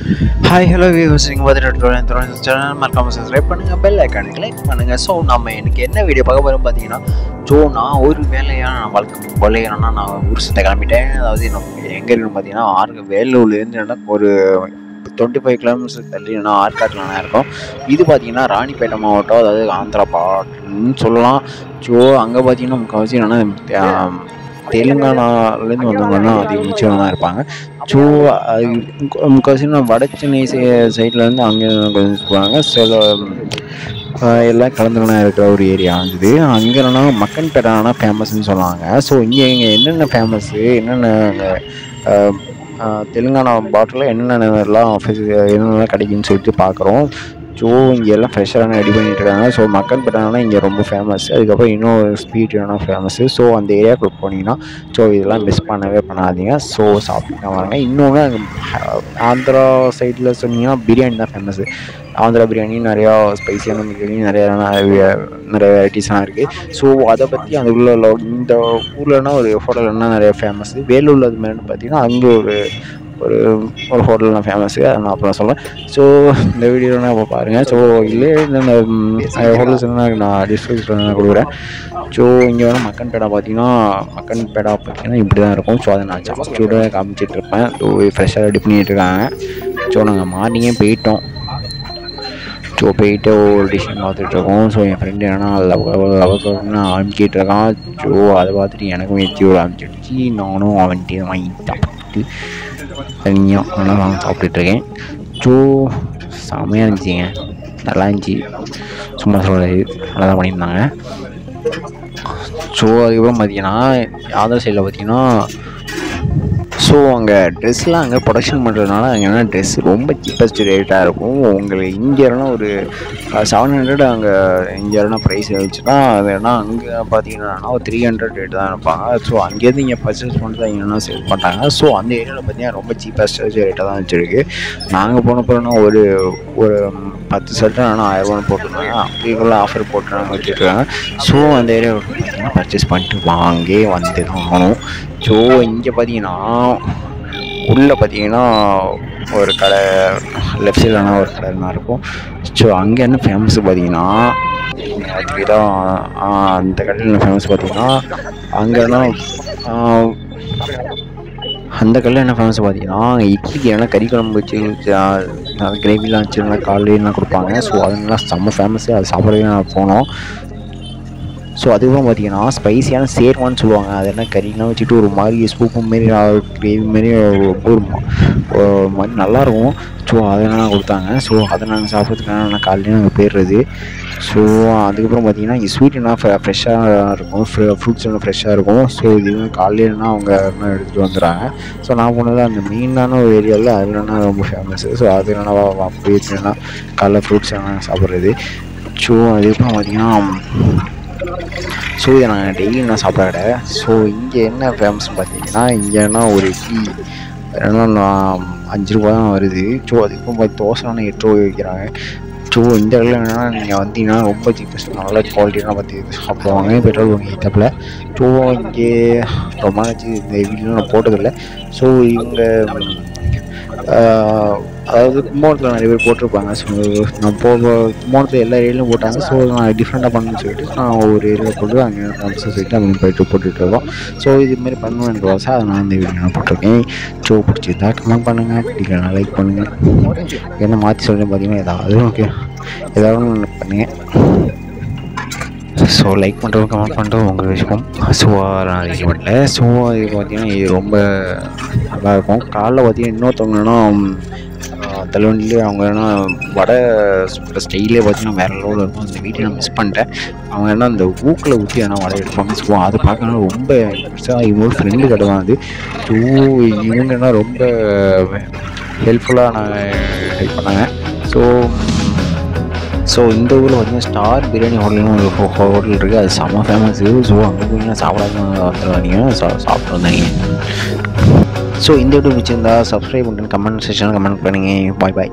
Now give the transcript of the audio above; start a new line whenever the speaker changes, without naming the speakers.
Hi hello viewers, நீங்கள் பார்த்துட்டு channel மறக்காமல் சப்ஸ்கிரைப் பண்ணுங்கள், பெல் ஐக்கானை கிளிக் பண்ணுங்கள். ஸோ நம்ம எனக்கு என்ன வீடியோ பார்க்க போகிறோம் பார்த்தீங்கன்னா, ஸோ நான் ஒரு வேலையாக நான் வழக்கம் கொள்ளையணும்னா நான் ஊர் சுத்த கிளம்பிட்டேன். அதாவது எங்கே இருக்குன்னு பார்த்தீங்கன்னா வேலூர்லேருந்து ஒரு 25 கிலோமீட்டர்ஸ் தள்ளி ஆற்காட்டில் நான் இருக்கோம். இது பார்த்தீங்கன்னா ராணிப்பேட்டை மாவட்டம், அதாவது ஆந்திரா பாட்டுன்னு சொல்லலாம். ஸோ அங்கே பார்த்தீங்கன்னா முக்கால்வாசி என்னென்னா தெலுங்கானாலேருந்து வந்தவங்கன்னா அதிகபட்சம் தான் இருப்பாங்க. ஸோ அது முக்கால்வாசி வட சென்னை சைட்லேருந்து அங்கே கொஞ்சம் சொல்லுவாங்க. சில எல்லாம் கலந்துனா இருக்கிற ஒரு ஏரியா இருந்தது. அங்கே என்னென்னா மக்கன்பேட்டானா ஃபேமஸ்ன்னு சொல்லுவாங்க. ஸோ இங்கே என்னென்ன ஃபேமஸ்ஸு, என்னென்ன தெலுங்கானா பாட்டில் என்னென்னலாம் கிடைக்குன்னு சொல்லிட்டு பார்க்குறோம். ஸோ இங்கே எல்லாம் ஃப்ரெஷ்ஷாக ரெடி பண்ணிகிட்டு இருக்காங்க. ஸோ மக்கன்பேட்டானா இங்கே ரொம்ப ஃபேமஸ். அதுக்கப்புறம் இன்னொரு ஸ்வீட் வேணும் ஃபேமஸ்ஸு. ஸோ அந்த ஏரியாவுக்கு போனீங்கன்னா ஸோ இதெல்லாம் மிஸ் பண்ணவே பண்ணாதீங்க. ஸோ சாப்பிட்டு வாங்க. இன்னொன்று ஆந்திரா சைடில் சொன்னீங்கன்னா பிரியாணி தான் ஃபேமஸ்ஸு. ஆந்திரா பிரியாணி நிறையா ஸ்பைசியான பிரியாணி நிறைய வெரைட்டிஸ்லாம் இருக்குது. ஸோ அதை பற்றி அந்த உள்ள இந்த ஊர்லன்னா ஒரு ஹோட்டல்னா நிறைய ஃபேமஸ்ஸு. வேலூரில் அது மாதிரி பார்த்தீங்கன்னா அங்கே ஒரு ஹோட்டல்லாம் ஃபேமஸ்ஸு. அதை நான் அப்புறம் சொல்கிறேன். ஸோ இந்த வீடியோவில் இப்போ பாருங்கள். ஸோ இல்லை இந்த ஹோட்டல்ஸ் நான் டிஸ்கிரிப்ஷன் கொடுக்குறேன். ஸோ இங்கே வேணால் மக்கன்பேட்டா பார்த்தீங்கன்னா இப்படி தான் இருக்கும். ஸோ அதை நான் சாப்பிட்டு காமிச்சிட்ருப்பேன். ஸோ ஃப்ரெஷ்ஷாக ரெடி பண்ணிகிட்ருக்காங்க. ஸோ நாங்கள் மார்னிங்கே போயிட்டோம். ஸோ போயிட்டு ஒரு டிஷ்ஷன் பார்த்துட்ருக்கோம். ஸோ என் ஃப்ரெண்டு என்னென்னா லவக்கன்னு ஆரம்பிச்சிட்ருக்கான். ஸோ அதை பார்த்துட்டு எனக்கும் எத்தி ஒரு ஆரம்பிச்சிடுச்சு. நானும் அவன்கிட்ட வாங்கி சாப்பிட்டு தனியாக நல்லா நான் சாப்பிட்டுட்ருக்கேன். ஸோ செம்மையாக இருந்துச்சுங்க, நல்லா இருந்துச்சு. சும்மா சொல்கிறது நல்லா தான் பண்ணியிருந்தாங்க. ஸோ அதுக்கப்புறம் பார்த்தீங்கன்னா ஆந்திரா சைடில் பார்த்தீங்கன்னா ஸோ அங்கே ட்ரெஸ்லாம் அங்கே ப்ரொடக்ஷன் பண்ணுறதுனால அங்கே என்ன ட்ரெஸ் ரொம்ப சீப்பஸ்ட் ரேட்டாக இருக்கும். உங்களுக்கு இங்கே ஒரு 700 அங்கே இங்கே ப்ரைஸ் வச்சுன்னா அது என்ன அங்கே பார்த்தீங்கன்னா ஒரு 300 ரேட்டு தான் இருப்பாங்க. ஸோ அங்கேருந்து இங்கே பர்ச்சேஸ் பண்ணிட்டு தான் இங்கே சேல் பண்ணுறாங்க. ஸோ அந்த ஏரியாவில் பார்த்தீங்கன்னா ரொம்ப சீப்பஸ்ட் ரேட்டாக தான் வச்சுருக்கு. நாங்கள் போனப்போனா ஒரு 10 ஷர்ட்டு ஆனால் 1000 போட்டிருந்தாங்க. அப்படிக்குள்ள ஆஃபர் போட்டு நாங்கள் வச்சுருக்காங்க. ஸோ அந்த ஏரியாவில் பார்த்தீங்கன்னா பர்ச்சேஸ் பண்ணிட்டு வாங்கி வந்து தான் ஆகணும். ஸோ இங்கே பார்த்தீங்கன்னா உள்ளே பார்த்தீங்கன்னா ஒரு கடை லெஃப்ட் சைடில் ஒரு கடை தான் இருக்கும். ஸோ அங்கே என்ன ஃபேமஸ் பார்த்தீங்கன்னா அந்த கடையில் என்ன ஃபேமஸ் பார்த்தீங்கன்னா அந்த கடையில் என்ன ஃபேமஸ் பார்த்தீங்கன்னா இட்லிக்கு எல்லாம் கறி குழம்பு வச்சு கிரேவிலாம் வச்சு நல்லா காலையிலாம் கொடுப்பாங்க. ஸோ அதெல்லாம் செம்ம ஃபேமஸ்ஸு. அது சாப்பிட்றதுக்கு நான் போனோம். ஸோ அதுவும் பார்த்தீங்கன்னா ஸ்பைசியான சேர்வான்னு சொல்லுவாங்க. அதெல்லாம் கறிலாம் வச்சுட்டு ஒரு மாதிரி சூப்பு மாரி கிரேவி மாரி ஒரு மாதிரி நல்லாயிருக்கும். ஸோ அதெல்லாம் கொடுத்தாங்க. ஸோ அதை நாங்கள் சாப்பிட்றதுக்கான நான் காலையிலே நாங்கள் போயிடுறது. ஸோ அதுக்கப்புறம் பார்த்தீங்கன்னா இங்கே ஸ்வீட்டுனா ஃப்ரெஷ்ஷாக இருக்கும், ஃப்ரூட்ஸ் எல்லாம் ஃப்ரெஷ்ஷாக இருக்கும். ஸோ இது காலையிலனா அவங்க எடுத்துகிட்டு வந்துடுறாங்க. ஸோ நான் போனது அந்த மெயினான ஒரு ஏரியாவில் அதுலன்னா ரொம்ப ஃபேமஸ்ஸு. ஸோ அது என்னன்னா போயிடுச்சுன்னா காலைல ஃப்ரூட்ஸ் எல்லாம் சாப்பிட்றது. ஸோ அதுக்கப்புறம் பார்த்தீங்கன்னா ஸோ இதை நான் டெய்லி நான் சாப்பிட. ஸோ இங்கே என்ன ஃபேமஸ்ன்னு பார்த்தீங்கன்னா இங்கேனா ஒரு இட்லி என்னன்னா 5 ரூபா தான் வருது. ஸோ அதுக்கும் தோசைனா 8 ரூபா வைக்கிறாங்க. ஸோ இந்த இடத்துல என்னென்னா நீங்கள் வந்தீங்கன்னா ரொம்ப சீப்பஸ்ட் நல்ல குவாலிட்டிலாம் பார்த்து சாப்பிடுவாங்க. Petrol bunk ஏற்றப்பில். ஸோ இங்கே ரொம்ப நாளாச்சு இந்த வீடியோ நான் போட்டதில்லை. ஸோ இவங்க அதாவது கும்பகோணத்தில் நிறைய பேர் போட்டிருப்பாங்க. ஸோ நான் கும்பகோணத்தில் எல்லா ஏரியாலையும் போட்டாங்க. ஸோ நான் டிஃப்ரெண்ட்டாக பண்ணணும்னு சொல்லிட்டு நான் ஒவ்வொரு ஏரியாவில் போட்டு அங்கே சொல்லிட்டு அங்கே போட்டுட்ருக்கோம். ஸோ இதுமாரி பண்ணணும் எனக்கு வாசை. அதை நான் இந்த வீடியோ நான் போட்டிருக்கேன். ஸோ பிடிச்சிருந்தா கமெண்ட் பண்ணுங்கள், பிடிக்கலனா லைக் பண்ணுங்கள். என்ன மாற்றி சொல்லுங்கள் பார்த்தீங்கன்னா ஏதாவது ஒன்று பண்ணுங்கள். ஸோ லைக் பண்ணுறோம், கமெண்ட் பண்ணுறோம் உங்கள் விஷயம். ஸோ நான் லைக் பண்ணல. ஸோ இது பார்த்தீங்கன்னா இது ரொம்ப நல்லாயிருக்கும். காலைல பார்த்தீங்கன்னா இன்னொருத்தவங்கன்னா தலைவண்டிலே அவங்க என்ன வடை ஸ்டைலே பார்த்தீங்கன்னா வேறு லெவலில் இருக்கும். அந்த வீட்டை நான் மிஸ் பண்ணிட்டேன். அவங்க என்ன அந்த ஊக்கில் ஊற்றி வடை எடுப்பாங்க. ஸோ அதை பார்க்கணும் ரொம்ப பெருசாக இவங்களோட ஃப்ரெண்டு கடை தான் அது. ஸோ இவங்கன்னா ரொம்ப ஹெல்ப்ஃபுல்லாக ஹெல்ப் பண்ணாங்க. ஸோ இந்த ஊரில் பார்த்தீங்கன்னா ஸ்டார் பிரியாணி ஹோட்டல்னு ஒரு ஹோட்டல் இருக்குது. அது செம்ம ஃபேமஸ்ஸு. ஸோ அங்கே போய் சாப்பிடாம வந்துடுவாங்க, சாப்பிட்டு வந்தாங்க. ஸோ இந்த வீடியோ பிடிச்சிருந்தா சப்ஸ்கிரைப் பண்ணுங்கள், கமெண்ட் செக்ஷனில் கமெண்ட் பண்ணுங்கள். பாய்.